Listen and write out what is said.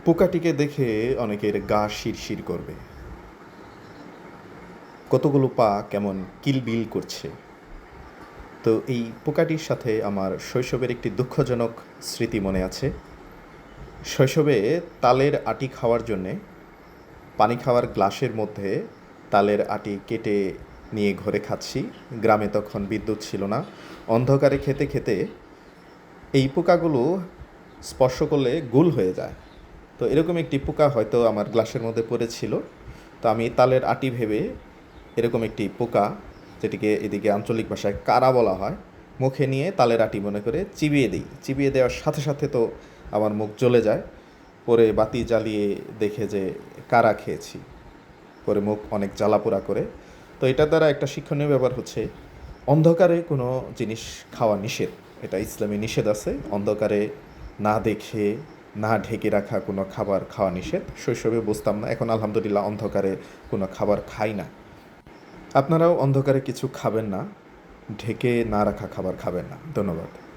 পোকাটিকে দেখে অনেকের গা শিরশির করবে। কতগুলো পা কেমন কিলবিল করছে। তো এই পোকাটির সাথে আমার শৈশবের একটি দুঃখজনক স্মৃতি মনে আছে। শৈশবে তালের আটি খাওয়ার জন্যে পানি খাওয়ার গ্লাসের মধ্যে তালের আটি কেটে নিয়ে ঘরে খাচ্ছি। গ্রামে তখন বিদ্যুৎ ছিল না। অন্ধকারে খেতে খেতে এই পোকাগুলো স্পর্শ করলে গোল হয়ে যায়। তো এরকম একটি পোকা হয়তো আমার গ্লাসের মধ্যে পড়েছিল। তো আমি তালের আটি ভেবে এরকম একটি পোকা, যেটিকে এদিকে আঞ্চলিক ভাষায় কারা বলা হয়, মুখে নিয়ে তালের আটি মনে করে চিবিয়ে দিই। চিবিয়ে দেওয়ার সাথে সাথে তো আমার মুখ জ্বলে যায়। পরে বাতি জ্বালিয়ে দেখে যে কারা খেয়েছি। পরে মুখ অনেক জ্বালাপোড়া করে। তো এটার দ্বারা একটা শিক্ষণীয় ব্যাপার হচ্ছে, অন্ধকারে কোনো জিনিস খাওয়া নিষেধ। এটা ইসলামে নিষেধ আছে। অন্ধকারে না দেখে না ঢেকে রাখা কোনো খাবার খাওয়া নিষেধ। শৈশবে বুঝতাম না, এখন আলহামদুলিল্লাহ অন্ধকারে কোনো খাবার খাই না। আপনারাও অন্ধকারে কিছু খাবেন না, ঢেকে না রাখা খাবার খাবেন না। ধন্যবাদ।